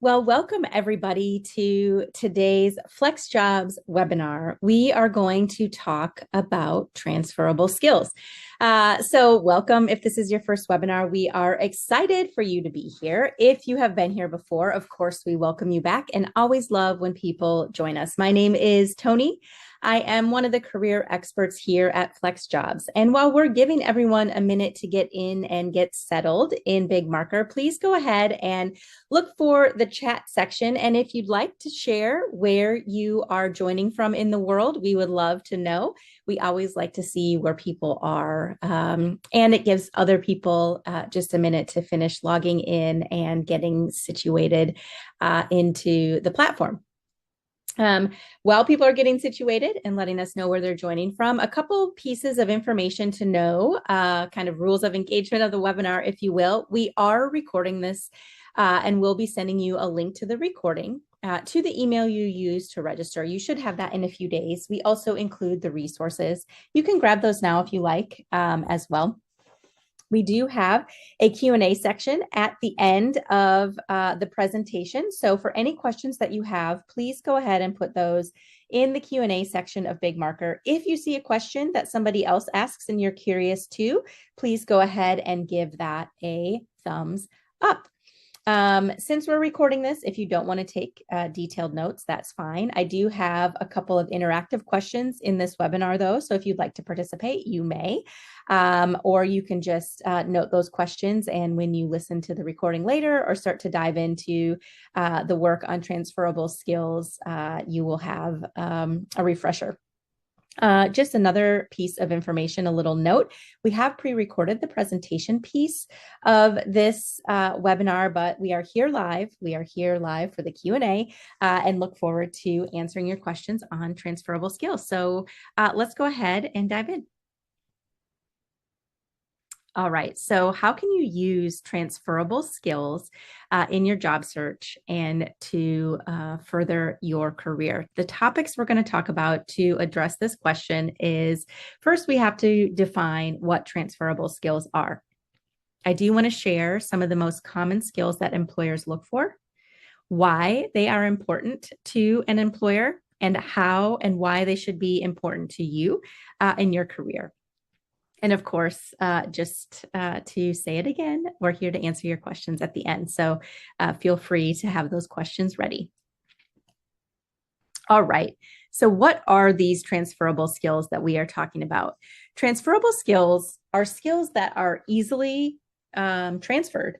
Well, welcome everybody to today's FlexJobs webinar. We are going to talk about transferable skills. So welcome. If this is your first webinar, we are excited for you to be here. If you have been here before, of course, we welcome you back and always love when people join us. My name is Tony. I am one of the career experts here at FlexJobs. And while we're giving everyone a minute to get in and get settled in Big Marker, please go ahead and look for the chat section. And if you'd like to share where you are joining from in the world, we would love to know. We always like to see where people are. And it gives other people just a minute to finish logging in and getting situated into the platform. While people are getting situated and letting us know where they're joining from, a couple pieces of information to know, kind of rules of engagement of the webinar, if you will. We are recording this and we'll be sending you a link to the recording to the email you use to register. You should have that in a few days. We also include the resources. You can grab those now if you like as well. We do have a Q&A section at the end of the presentation. So for any questions that you have, please go ahead and put those in the Q&A section of Big Marker. If you see a question that somebody else asks and you're curious too, please go ahead and give that a thumbs up. Since we're recording this, if you don't want to take detailed notes, that's fine. I do have a couple of interactive questions in this webinar though. So if you'd like to participate, you may, or you can just note those questions. And when you listen to the recording later or start to dive into the work on transferable skills, you will have a refresher. Just another piece of information, a little note. We have pre-recorded the presentation piece of this webinar, but we are here live. We are here live for the Q&A and look forward to answering your questions on transferable skills. So let's go ahead and dive in. All right, so how can you use transferable skills in your job search and to further your career? The topics we're going to talk about to address this question is, first, we have to define what transferable skills are. I do want to share some of the most common skills that employers look for, why they are important to an employer, and how and why they should be important to you in your career. And of course, just to say it again, we're here to answer your questions at the end. So feel free to have those questions ready. All right. So what are these transferable skills that we are talking about? Transferable skills are skills that are easily transferred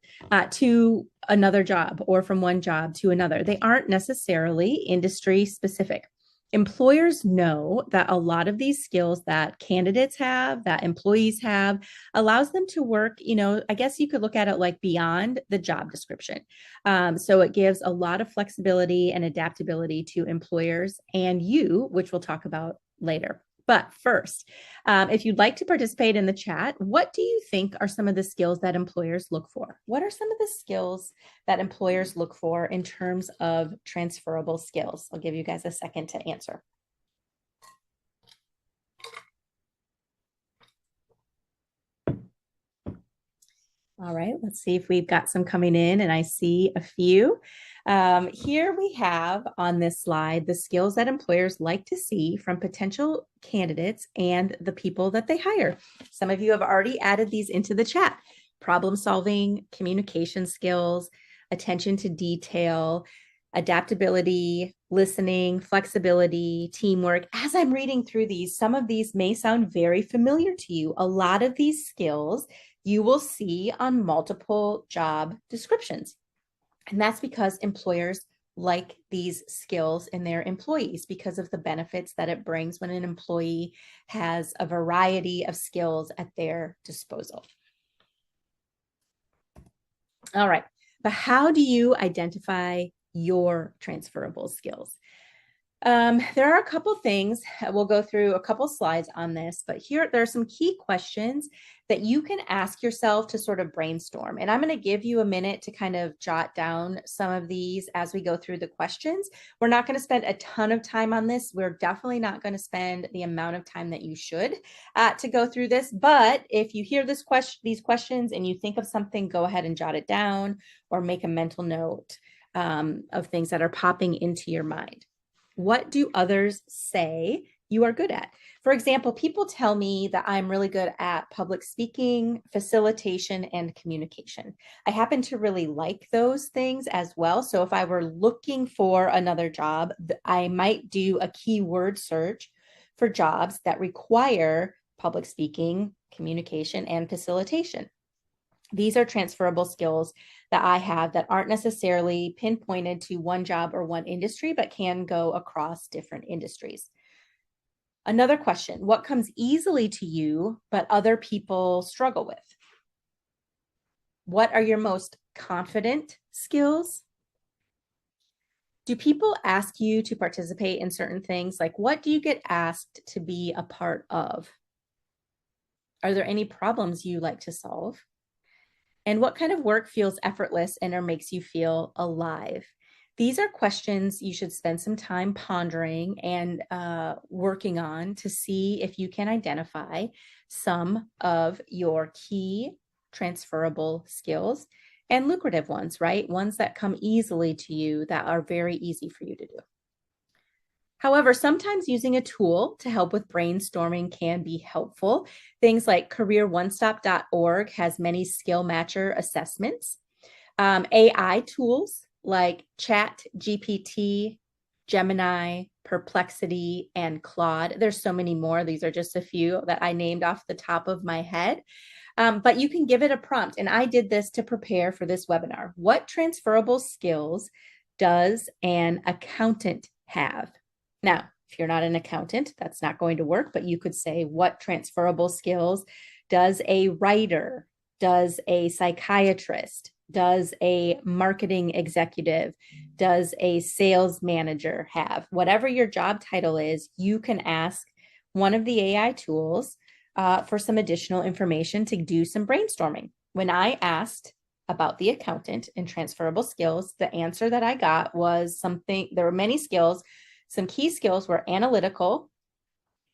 to another job or from one job to another. They aren't necessarily industry specific. Employers know that a lot of these skills that candidates have, that employees have, allows them to work, I guess you could look at it like beyond the job description. So it gives a lot of flexibility and adaptability to employers and you, which we'll talk about later. But first, if you'd like to participate in the chat, what do you think are some of the skills that employers look for? What are some of the skills that employers look for in terms of transferable skills? I'll give you guys a second to answer. All right, let's see if we've got some coming in, and I see a few. Here we have on this slide the skills that employers like to see from potential candidates and the people that they hire. Some of you have already added these into the chat. Problem solving, communication skills, attention to detail, adaptability, listening, flexibility, teamwork. As I'm reading through these, some of these may sound very familiar to you. A lot of these skills you will see on multiple job descriptions. And that's because employers like these skills in their employees because of the benefits that it brings when an employee has a variety of skills at their disposal. All right, but how do you identify your transferable skills? There are a couple things. We'll go through a couple slides on this, but here there are some key questions that you can ask yourself to sort of brainstorm. And I'm going to give you a minute to kind of jot down some of these as we go through the questions. We're not going to spend a ton of time on this. We're definitely not going to spend the amount of time that you should to go through this. But if you hear these questions and you think of something, go ahead and jot it down or make a mental note. of things that are popping into your mind. What do others say you are good at? For example, people tell me that I'm really good at public speaking, facilitation, and communication. I happen to really like those things as well. So if I were looking for another job, I might do a keyword search for jobs that require public speaking, communication, and facilitation. These are transferable skills that I have that aren't necessarily pinpointed to one job or one industry, but can go across different industries. Another question, what comes easily to you, but other people struggle with? What are your most confident skills? Do people ask you to participate in certain things? Like, what do you get asked to be a part of? Are there any problems you like to solve? And what kind of work feels effortless and or makes you feel alive? These are questions you should spend some time pondering and working on to see if you can identify some of your key transferable skills and lucrative ones, right? Ones that come easily to you that are very easy for you to do. However, sometimes using a tool to help with brainstorming can be helpful. Things like careeronestop.org has many skill matcher assessments. AI tools like Chat GPT, Gemini, Perplexity, and Claude. There's so many more. These are just a few that I named off the top of my head. But you can give it a prompt. And I did this to prepare for this webinar. What transferable skills does an accountant have? Now, if you're not an accountant, that's not going to work, but you could say, what transferable skills does a writer, does a psychiatrist, does a marketing executive, does a sales manager have? Whatever your job title is, you can ask one of the AI tools for some additional information to do some brainstorming. When I asked about the accountant and transferable skills, the answer that I got was there were many skills. Some key skills were analytical,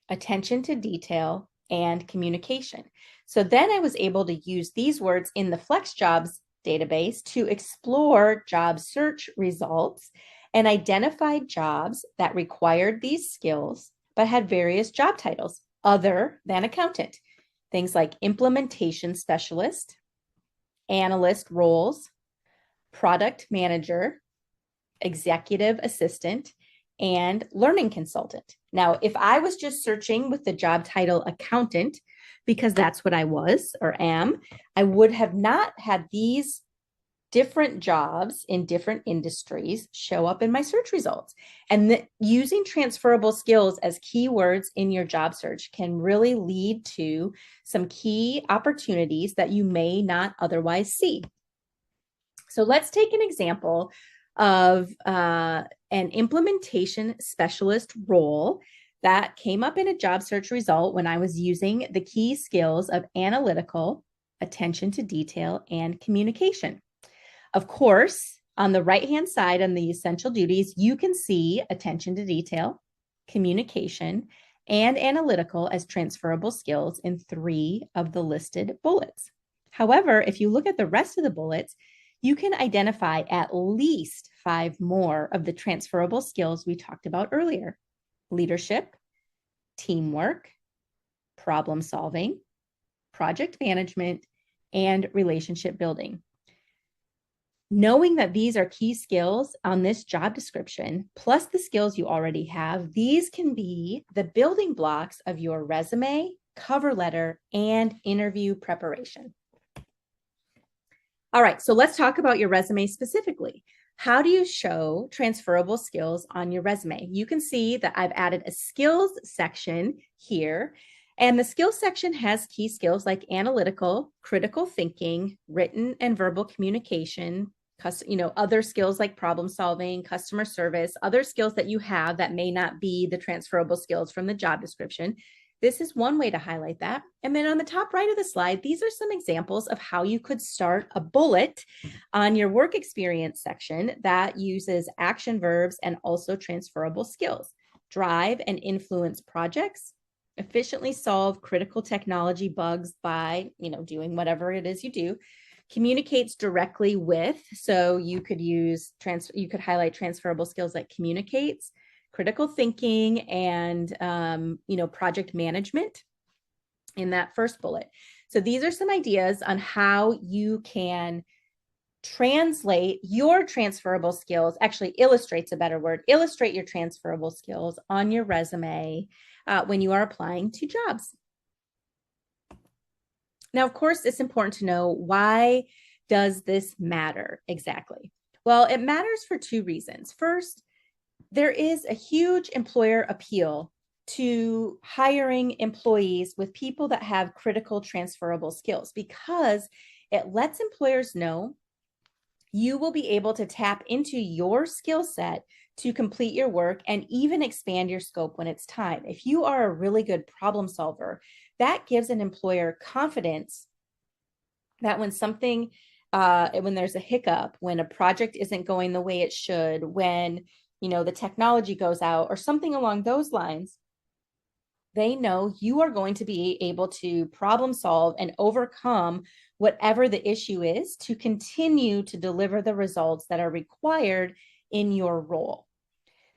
attention to detail, and communication. So then I was able to use these words in the FlexJobs database to explore job search results and identify jobs that required these skills but had various job titles other than accountant. Things like implementation specialist, analyst roles, product manager, executive assistant, and learning consultant. Now, if I was just searching with the job title accountant, because that's what I was or am, I would have not had these different jobs in different industries show up in my search results. And using transferable skills as keywords in your job search can really lead to some key opportunities that you may not otherwise see. So let's take an example of an implementation specialist role that came up in a job search result when I was using the key skills of analytical, attention to detail, and communication. Of course, on the right-hand side on the essential duties, you can see attention to detail, communication, and analytical as transferable skills in 3 of the listed bullets. However, if you look at the rest of the bullets, you can identify at least 5 more of the transferable skills we talked about earlier: leadership, teamwork, problem solving, project management, and relationship building. Knowing that these are key skills on this job description, plus the skills you already have, these can be the building blocks of your resume, cover letter, and interview preparation. All right, so let's talk about your resume specifically. How do you show transferable skills on your resume? You can see that I've added a skills section here, and the skills section has key skills like analytical, critical thinking, written and verbal communication, other skills like problem solving, customer service, other skills that you have that may not be the transferable skills from the job description. This is one way to highlight that. And then on the top right of the slide, these are some examples of how you could start a bullet on your work experience section that uses action verbs and also transferable skills. Drive and influence projects, efficiently solve critical technology bugs by, doing whatever it is you do, communicates directly with, so you could highlight transferable skills like communicates, critical thinking, and project management in that first bullet. So these are some ideas on how you can translate your transferable skills, actually illustrates a better word, illustrate your transferable skills on your resume when you are applying to jobs. Now, of course, it's important to know, why does this matter exactly? Well, it matters for two reasons. First, there is a huge employer appeal to hiring employees with people that have critical transferable skills, because it lets employers know you will be able to tap into your skill set to complete your work and even expand your scope when it's time. If you are a really good problem solver, that gives an employer confidence that when there's a hiccup, when a project isn't going the way it should, when the technology goes out or something along those lines, they know you are going to be able to problem solve and overcome whatever the issue is to continue to deliver the results that are required in your role.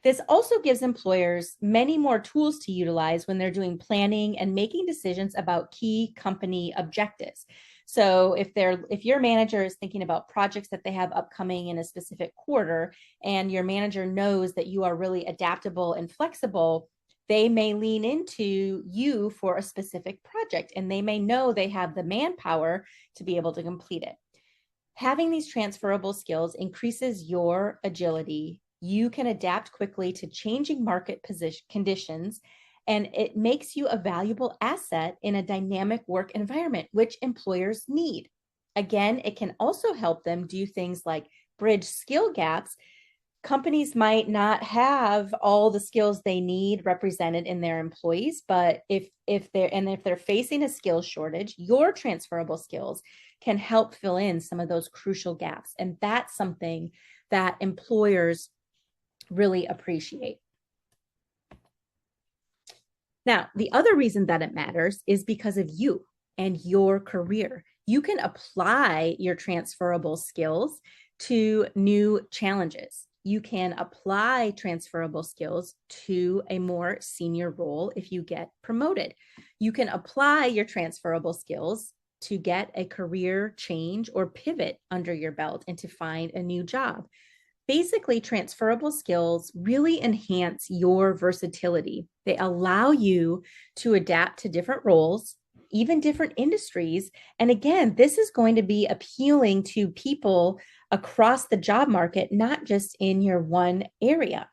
This also gives employers many more tools to utilize when they're doing planning and making decisions about key company objectives. So if your manager is thinking about projects that they have upcoming in a specific quarter, and your manager knows that you are really adaptable and flexible, they may lean into you for a specific project, and they may know they have the manpower to be able to complete it. Having these transferable skills increases your agility. You can adapt quickly to changing market conditions, and it makes you a valuable asset in a dynamic work environment, which employers need. Again, it can also help them do things like bridge skill gaps. Companies might not have all the skills they need represented in their employees, but if they're facing a skills shortage, your transferable skills can help fill in some of those crucial gaps. And that's something that employers really appreciate. Now, the other reason that it matters is because of you and your career. You can apply your transferable skills to new challenges. You can apply transferable skills to a more senior role if you get promoted. You can apply your transferable skills to get a career change or pivot under your belt and to find a new job. Basically, transferable skills really enhance your versatility. They allow you to adapt to different roles, even different industries. And again, this is going to be appealing to people across the job market, not just in your one area,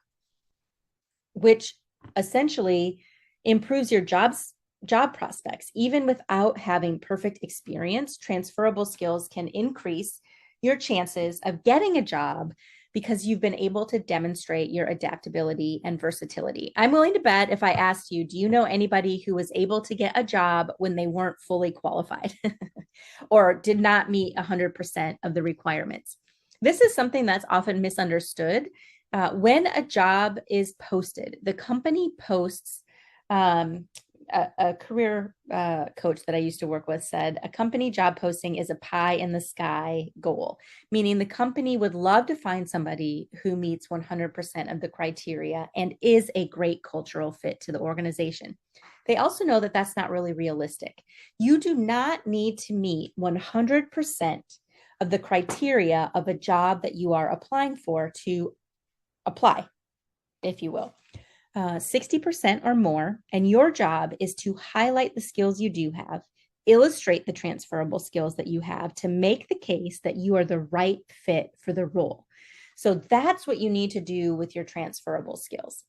which essentially improves your job prospects. Even without having perfect experience, transferable skills can increase your chances of getting a job because you've been able to demonstrate your adaptability and versatility. I'm willing to bet, if I asked you, do you know anybody who was able to get a job when they weren't fully qualified or did not meet 100% of the requirements? This is something that's often misunderstood. When a job is posted, the company posts, a career coach that I used to work with said, a company job posting is a pie in the sky goal, meaning the company would love to find somebody who meets 100% of the criteria and is a great cultural fit to the organization. They also know that that's not really realistic. You do not need to meet 100% of the criteria of a job that you are applying for to apply, if you will. 60% or more, and your job is to highlight the skills you do have, illustrate the transferable skills that you have to make the case that you are the right fit for the role. So that's what you need to do with your transferable skills.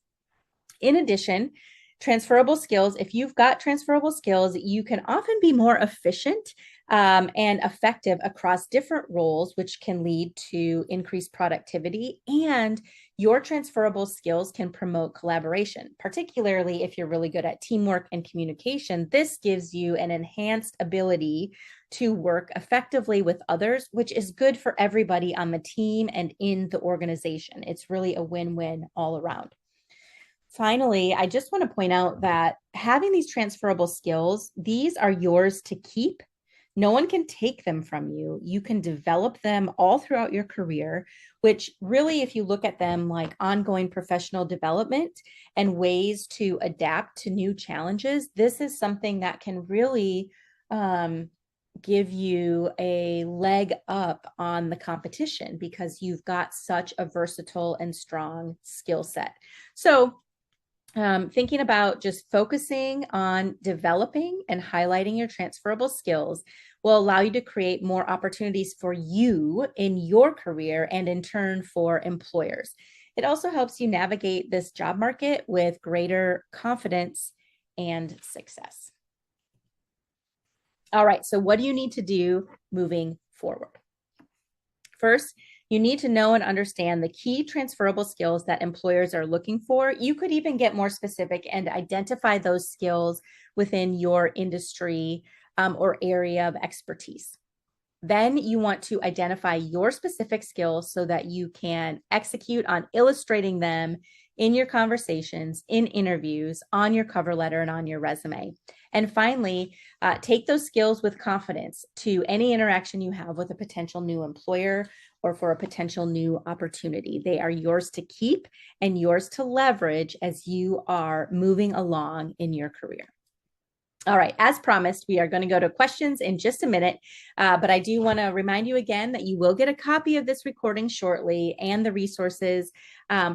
In addition, transferable skills, if you've got transferable skills, you can often be more efficient and effective across different roles, which can lead to increased productivity. And your transferable skills can promote collaboration, particularly if you're really good at teamwork and communication. This gives you an enhanced ability to work effectively with others, which is good for everybody on the team and in the organization. It's really a win-win all around. Finally, I just want to point out that having these transferable skills, these are yours to keep, No one can take them from you. You can develop them all throughout your career, which really, if you look at them like ongoing professional development and ways to adapt to new challenges, this is something that can really give you a leg up on the competition because you've got such a versatile and strong skill set. So thinking about just focusing on developing and highlighting your transferable skills will allow you to create more opportunities for you in your career and in turn for employers. It also helps you navigate this job market with greater confidence and success. All right, so what do you need to do moving forward? First, you need to know and understand the key transferable skills that employers are looking for. You could even get more specific and identify those skills within your industry or area of expertise. Then you want to identify your specific skills so that you can execute on illustrating them in your conversations, in interviews, on your cover letter, and on your resume. And finally, take those skills with confidence to any interaction you have with a potential new employer or for a potential new opportunity. They are yours to keep and yours to leverage as you are moving along in your career. All right, as promised, we are going to go to questions in just a minute, but I do want to remind you again that you will get a copy of this recording shortly and the resources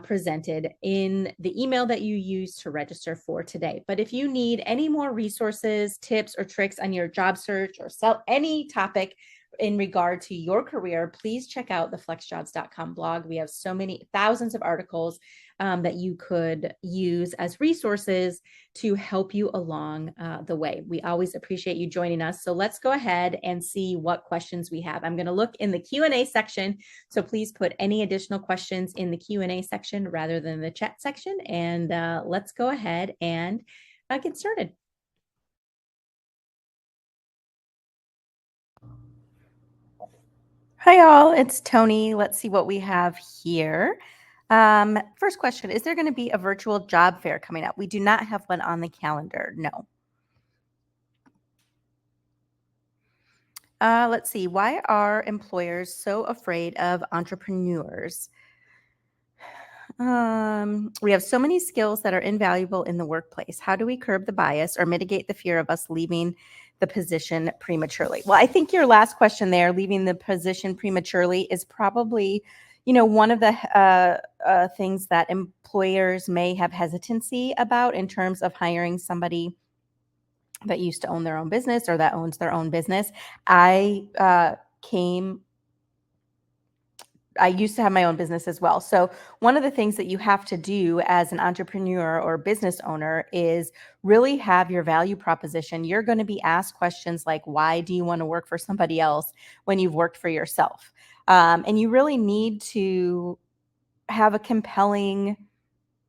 presented in the email that you use to register for today. But if you need any more resources, tips, or tricks on your job search or any topic in regard to your career, please check out the FlexJobs.com blog. We have so many thousands of articles that you could use as resources to help you along the way. We always appreciate you joining us. So let's go ahead and see what questions we have. I'm going to look in the Q&A section. So please put any additional questions in the Q&A section rather than the chat section. And let's go ahead and get started. Hi, all. It's Tony. Let's see what we have here. First question, is there going to be a virtual job fair coming up? We do not have one on the calendar. No. Let's see. Why are employers so afraid of entrepreneurs? We have so many skills that are invaluable in the workplace. How do we curb the bias or mitigate the fear of us leaving the position prematurely? Well, I think your last question there, leaving the position prematurely, is probably, one of the things that employers may have hesitancy about in terms of hiring somebody that used to own their own business or that owns their own business. I used to have my own business as well. So one of the things that you have to do as an entrepreneur or business owner is really have your value proposition. You're going to be asked questions like, why do you want to work for somebody else when you've worked for yourself? And you really need to have a compelling,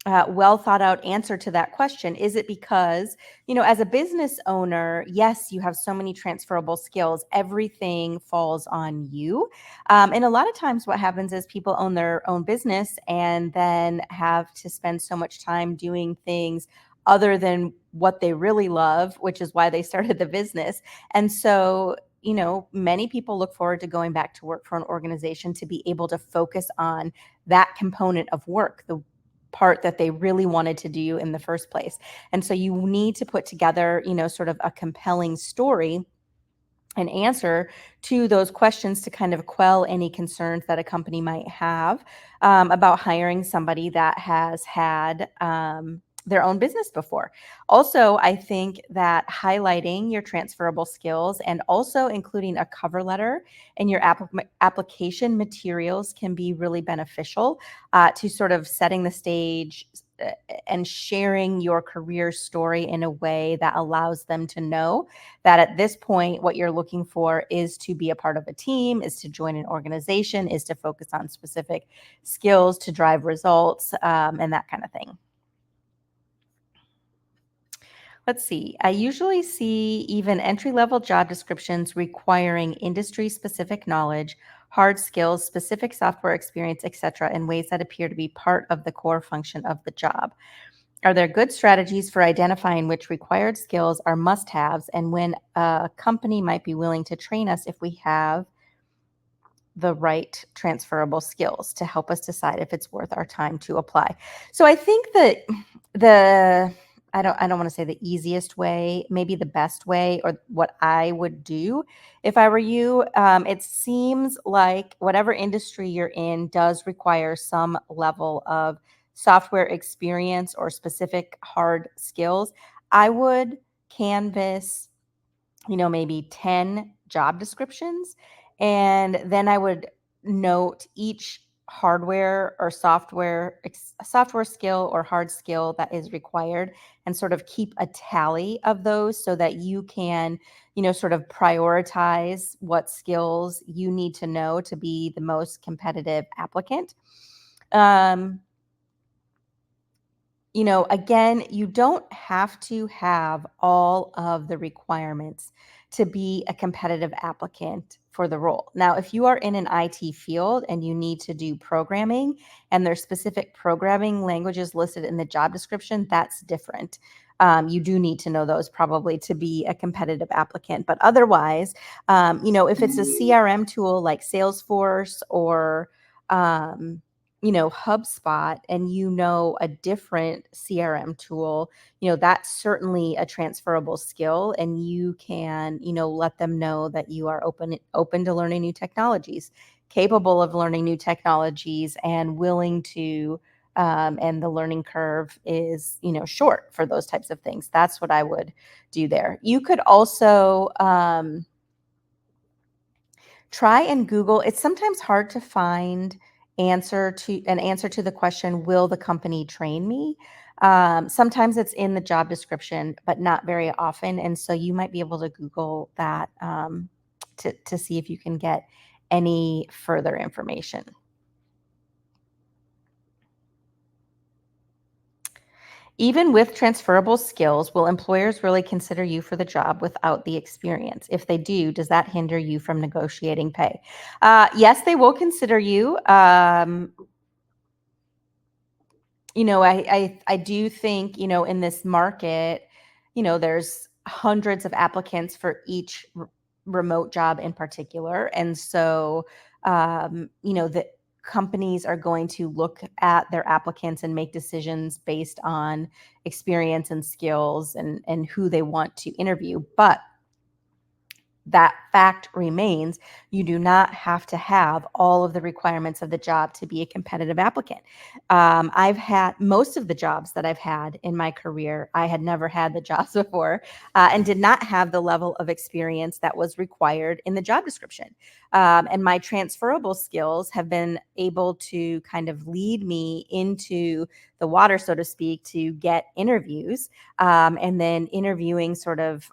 well thought out answer to that question. Is it because, as a business owner, yes, you have so many transferable skills, everything falls on you. And a lot of times what happens is people own their own business and then have to spend so much time doing things other than what they really love, which is why they started the business. And so, many people look forward to going back to work for an organization to be able to focus on that component of work, the part that they really wanted to do in the first place. And so you need to put together, sort of a compelling story and answer to those questions to kind of quell any concerns that a company might have about hiring somebody that has had their own business before. Also, I think that highlighting your transferable skills and also including a cover letter in your application materials can be really beneficial to sort of setting the stage and sharing your career story in a way that allows them to know that at this point, what you're looking for is to be a part of a team, is to join an organization, is to focus on specific skills to drive results, and that kind of thing. Let's see. I usually see even entry-level job descriptions requiring industry-specific knowledge, hard skills, specific software experience, etc., in ways that appear to be part of the core function of the job. Are there good strategies for identifying which required skills are must-haves and when a company might be willing to train us if we have the right transferable skills to help us decide if it's worth our time to apply? So I think that the I don't want to say the easiest way, maybe the best way, or what I would do if I were you. It seems like whatever industry you're in does require some level of software experience or specific hard skills. I would canvas, maybe 10 job descriptions. And then I would note each hardware or software skill or hard skill that is required and sort of keep a tally of those so that you can, sort of prioritize what skills you need to know to be the most competitive applicant. Um, again, you don't have to have all of the requirements to be a competitive applicant for the role. Now, if you are in an IT field and you need to do programming and there's specific programming languages listed in the job description, that's different. You do need to know those probably to be a competitive applicant. But otherwise, if it's a CRM tool like Salesforce or HubSpot, and a different CRM tool, that's certainly a transferable skill, and you can, let them know that you are open to learning new technologies, capable of learning new technologies, and willing to, and the learning curve is, short for those types of things. That's what I would do there. You could also, try and Google. It's sometimes hard to find an answer to the question, will the company train me? Sometimes it's in the job description, but not very often. And so you might be able to Google that to see if you can get any further information. Even with transferable skills, will employers really consider you for the job without the experience? If they do, does that hinder you from negotiating pay? Yes, they will consider you. I do think, in this market, there's hundreds of applicants for each remote job in particular. And so, the companies are going to look at their applicants and make decisions based on experience and skills and who they want to interview. But that fact remains, you do not have to have all of the requirements of the job to be a competitive applicant. I've had most of the jobs that I've had in my career, I had never had the jobs before and did not have the level of experience that was required in the job description. And my transferable skills have been able to kind of lead me into the water, so to speak, to get interviews. And then interviewing sort of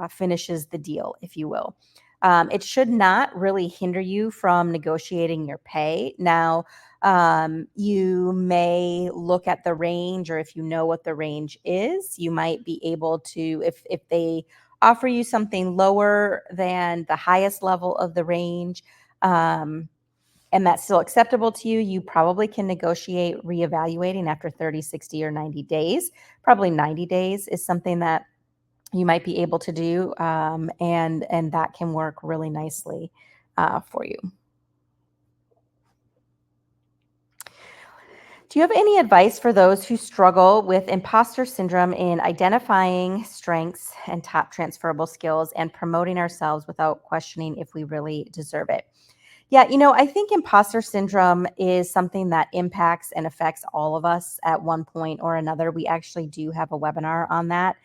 finishes the deal, if you will. It should not really hinder you from negotiating your pay. Now, you may look at the range, or if you know what the range is, you might be able to, if they offer you something lower than the highest level of the range, and that's still acceptable to you, you probably can negotiate reevaluating after 30, 60, or 90 days. Probably 90 days is something that you might be able to do, and that can work really nicely for you. Do you have any advice for those who struggle with imposter syndrome in identifying strengths and top transferable skills and promoting ourselves without questioning if we really deserve it? Yeah, I think imposter syndrome is something that impacts and affects all of us at one point or another. We actually do have a webinar on that.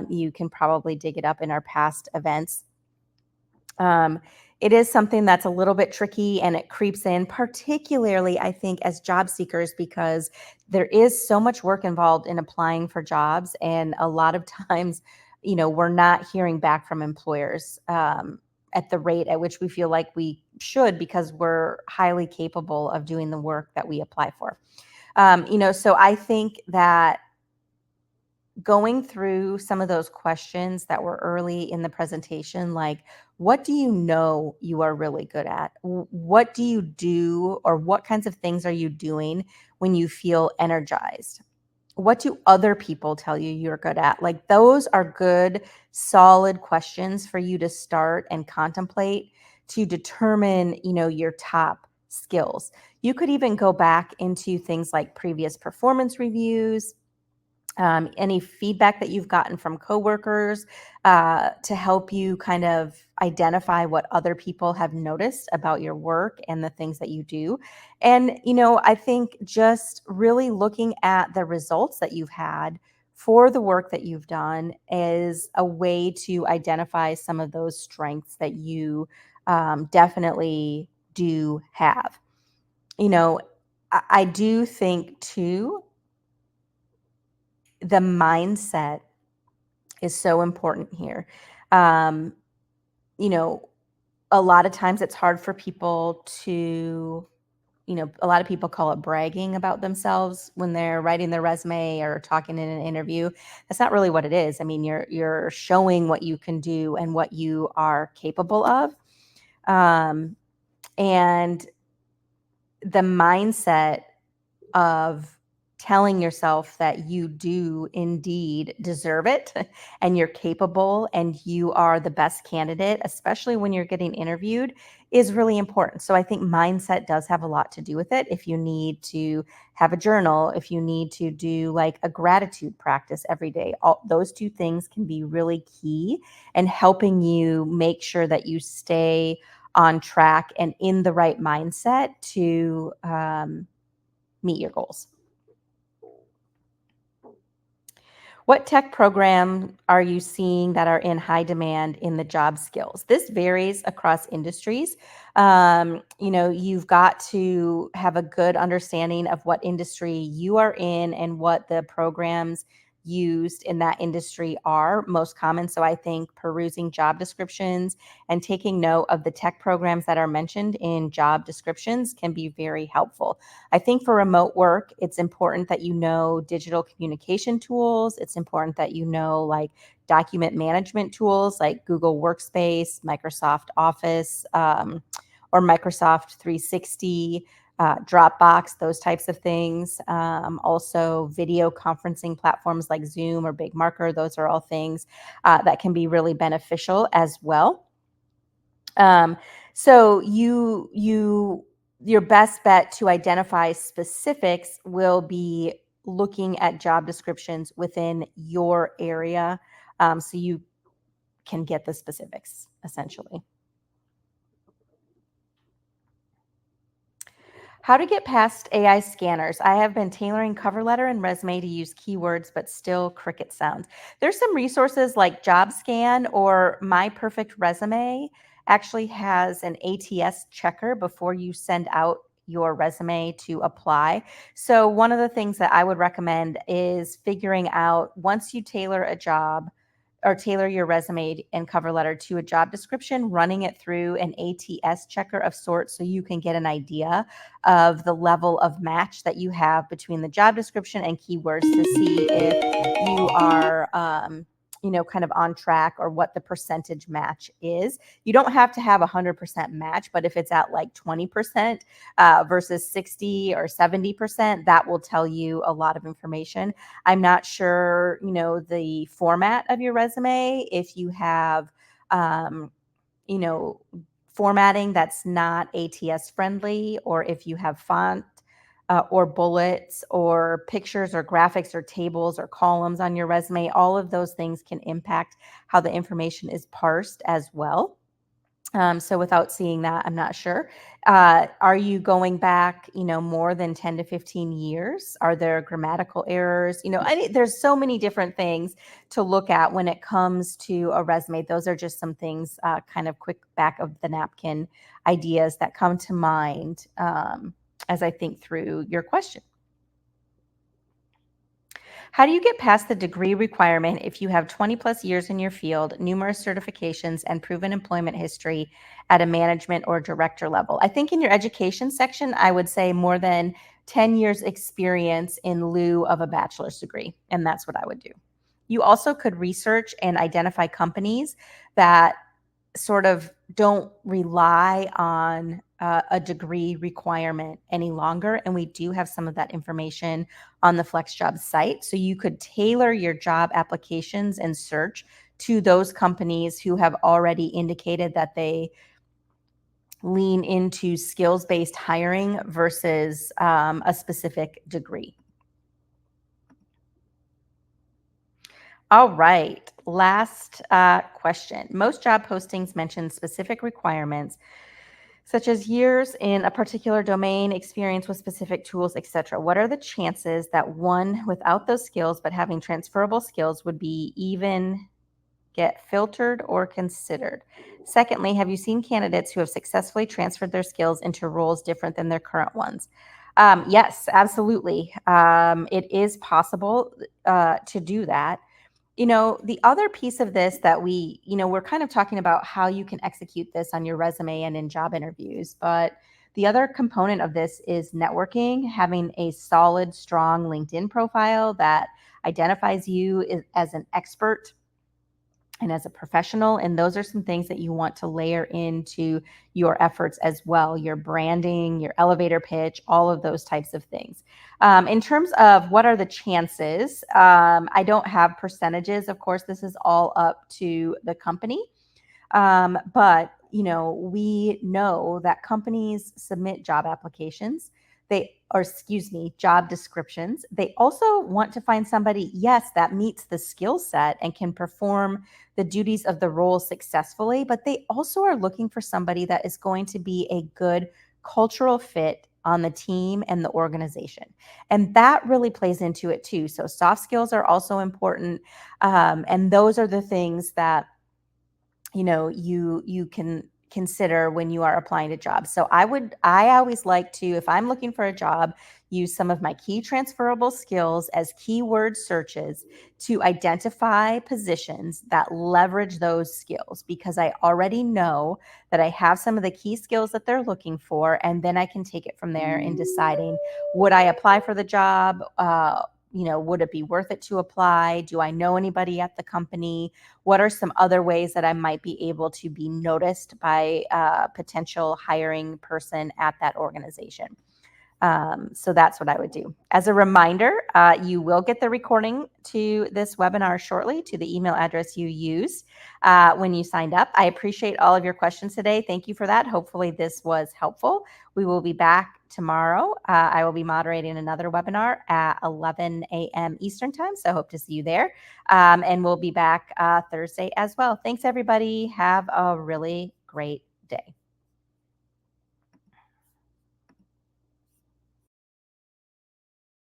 You can probably dig it up in our past events. It is something that's a little bit tricky, and it creeps in, particularly, I think, as job seekers, because there is so much work involved in applying for jobs. And a lot of times, we're not hearing back from employers at the rate at which we feel like we should, because we're highly capable of doing the work that we apply for. So I think that going through some of those questions that were early in the presentation, like, what do you know you are really good at? What do you do, or what kinds of things are you doing when you feel energized? What do other people tell you you're good at? Like those are good, solid questions for you to start and contemplate to determine, your top skills. You could even go back into things like previous performance reviews, any feedback that you've gotten from coworkers, to help you kind of identify what other people have noticed about your work and the things that you do. And, I think just really looking at the results that you've had for the work that you've done is a way to identify some of those strengths that you definitely do have. I do think too, the mindset is so important here. Um, you know, a lot of times it's hard for people to, a lot of people call it bragging about themselves when they're writing their resume or talking in an interview. That's not really what it is. I mean, you're showing what you can do and what you are capable of. And the mindset of telling yourself that you do indeed deserve it and you're capable and you are the best candidate, especially when you're getting interviewed, is really important. So I think mindset does have a lot to do with it. If you need to have a journal, if you need to do like a gratitude practice every day, all those two things can be really key in helping you make sure that you stay on track and in the right mindset to meet your goals. What tech program are you seeing that are in high demand in the job skills? This varies across industries. You've got to have a good understanding of what industry you are in and what the programs used in that industry are most common. So I think perusing job descriptions and taking note of the tech programs that are mentioned in job descriptions can be very helpful. I think for remote work, it's important that you know digital communication tools. It's important that you know like document management tools like Google Workspace, Microsoft Office, or Microsoft 360, Dropbox, those types of things. Also, video conferencing platforms like Zoom or Big Marker. Those are all things that can be really beneficial as well. So your best bet to identify specifics will be looking at job descriptions within your area, so you can get the specifics essentially. How to get past AI scanners. I have been tailoring cover letter and resume to use keywords, but still cricket sounds. There's some resources like JobScan or My Perfect Resume actually has an ATS checker before you send out your resume to apply. So one of the things that I would recommend is figuring out once you tailor a job or tailor your resume and cover letter to a job description, running it through an ATS checker of sorts so you can get an idea of the level of match that you have between the job description and keywords to see if you are kind of on track or what the percentage match is. You don't have to have 100% match, but if it's at like 20% versus 60 or 70%, that will tell you a lot of information. I'm not sure, the format of your resume, if you have, you know, formatting that's not ATS friendly, or if you have font or bullets or pictures or graphics or tables or columns on your resume. All of those things can impact how the information is parsed as well. So without seeing that, I'm not sure. Are you going back, more than 10 to 15 years? Are there grammatical errors? There's so many different things to look at when it comes to a resume. Those are just some things, kind of quick back of the napkin ideas that come to mind as I think through your question. How do you get past the degree requirement if you have 20 plus years in your field, numerous certifications, and proven employment history at a management or director level? I think in your education section, I would say more than 10 years experience in lieu of a bachelor's degree, and that's what I would do. You also could research and identify companies that sort of don't rely on a degree requirement any longer. And we do have some of that information on the FlexJobs site. So you could tailor your job applications and search to those companies who have already indicated that they lean into skills-based hiring versus a specific degree. All right, last question. Most job postings mention specific requirements such as years in a particular domain, experience with specific tools, etc. What are the chances that one without those skills but having transferable skills would be even get filtered or considered? Secondly, have you seen candidates who have successfully transferred their skills into roles different than their current ones? Yes, absolutely. It is possible to do that. The other piece of this that we're kind of talking about how you can execute this on your resume and in job interviews, but the other component of this is networking, having a solid, strong LinkedIn profile that identifies you as an expert and as a professional. And those are some things that you want to layer into your efforts as well, your branding, your elevator pitch, all of those types of things. In terms of what are the chances, I don't have percentages. Of course, this is all up to the company. But we know that companies submit job applications. Job descriptions. They also want to find somebody, yes, that meets the skill set and can perform the duties of the role successfully, but they also are looking for somebody that is going to be a good cultural fit on the team and the organization. And that really plays into it too. So soft skills are also important. And those are the things that you can consider when you are applying to jobs. So I always like to, if I'm looking for a job, use some of my key transferable skills as keyword searches to identify positions that leverage those skills, because I already know that I have some of the key skills that they're looking for, and then I can take it from there in deciding, would I apply for the job? Would it be worth it to apply? Do I know anybody at the company? What are some other ways that I might be able to be noticed by a potential hiring person at that organization? So that's what I would do. As a reminder, you will get the recording to this webinar shortly to the email address you used when you signed up. I appreciate all of your questions today. Thank you for that. Hopefully this was helpful. We will be back tomorrow. I will be moderating another webinar at 11 a.m. Eastern time, so I hope to see you there. And we'll be back Thursday as well. Thanks, everybody. Have a really great